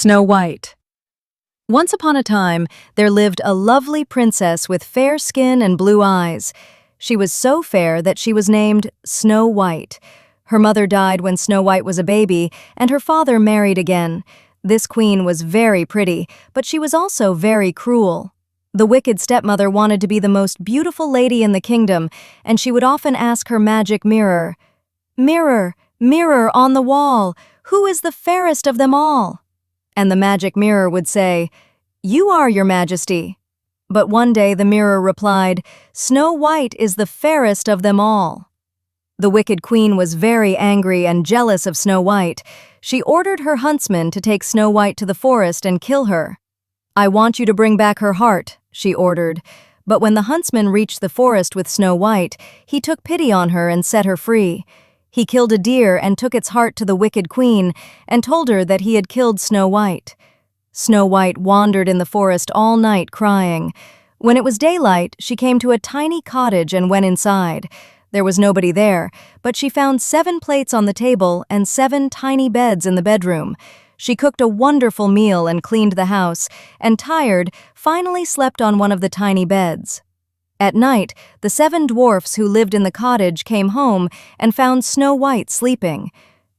Snow White. Once upon a time, there lived a lovely princess with fair skin and blue eyes. She was so fair that she was named Snow White. Her mother died when Snow White was a baby, and her father married again. This queen was very pretty, but she was also very cruel. The wicked stepmother wanted to be the most beautiful lady in the kingdom, and she would often ask her magic mirror, "Mirror, mirror on the wall, who is the fairest of them all?" And the magic mirror would say, "You are, your majesty." But one day the mirror replied, "Snow White is the fairest of them all." The wicked queen was very angry and jealous of Snow White. She ordered her huntsman to take Snow White to the forest and kill her. "I want you to bring back her heart," she ordered. But when the huntsman reached the forest with Snow White, he took pity on her and set her free. He killed a deer and took its heart to the wicked queen and told her that he had killed Snow White. Snow White wandered in the forest all night crying. When it was daylight, she came to a tiny cottage and went inside. There was nobody there, but she found 7 plates on the table and 7 tiny beds in the bedroom. She cooked a wonderful meal and cleaned the house, and tired, finally slept on one of the tiny beds. At night, the 7 dwarfs who lived in the cottage came home and found Snow White sleeping.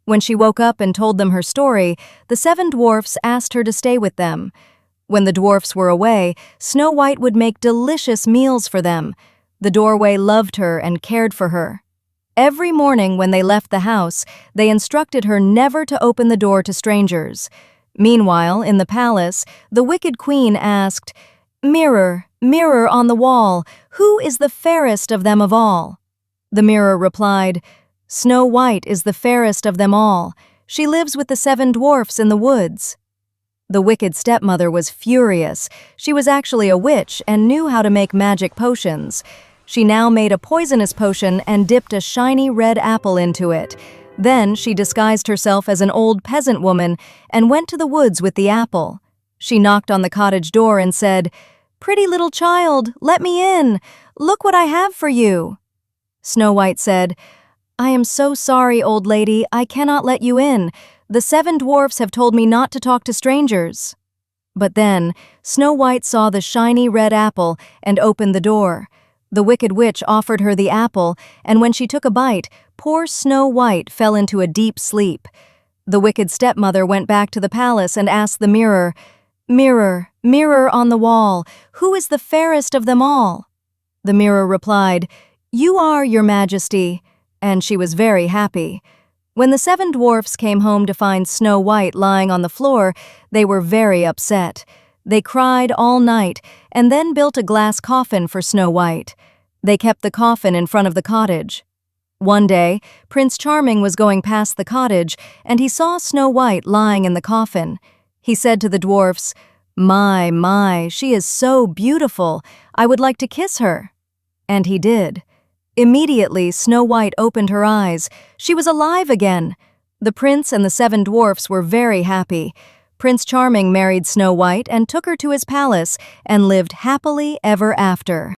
When she woke up and told them her story, the 7 dwarfs asked her to stay with them. When the dwarfs were away, Snow White would make delicious meals for them. The doorway loved her and cared for her. Every morning when they left the house, they instructed her never to open the door to strangers. Meanwhile, in the palace, the wicked queen asked, "Mirror, mirror on the wall, who is the fairest of them of all?" The mirror replied, "Snow White is the fairest of them all. She lives with the 7 dwarfs in the woods." The wicked stepmother was furious. She was actually a witch and knew how to make magic potions. She now made a poisonous potion and dipped a shiny red apple into it. Then she disguised herself as an old peasant woman and went to the woods with the apple. She knocked on the cottage door and said, "Pretty little child, let me in. Look what I have for you." Snow White said, "I am so sorry, old lady, I cannot let you in. The 7 dwarfs have told me not to talk to strangers." But then, Snow White saw the shiny red apple and opened the door. The wicked witch offered her the apple, and when she took a bite, poor Snow White fell into a deep sleep. The wicked stepmother went back to the palace and asked the mirror, "Mirror, mirror on the wall, who is the fairest of them all?" The mirror replied, "You are, your majesty," and she was very happy. When the 7 dwarfs came home to find Snow White lying on the floor, they were very upset. They cried all night and then built a glass coffin for Snow White. They kept the coffin in front of the cottage. One day, Prince Charming was going past the cottage and he saw Snow White lying in the coffin. He said to the dwarfs, My, she is so beautiful. I would like to kiss her." And he did. Immediately, Snow White opened her eyes. She was alive again. The prince and the 7 dwarfs were very happy. Prince Charming married Snow White and took her to his palace and lived happily ever after.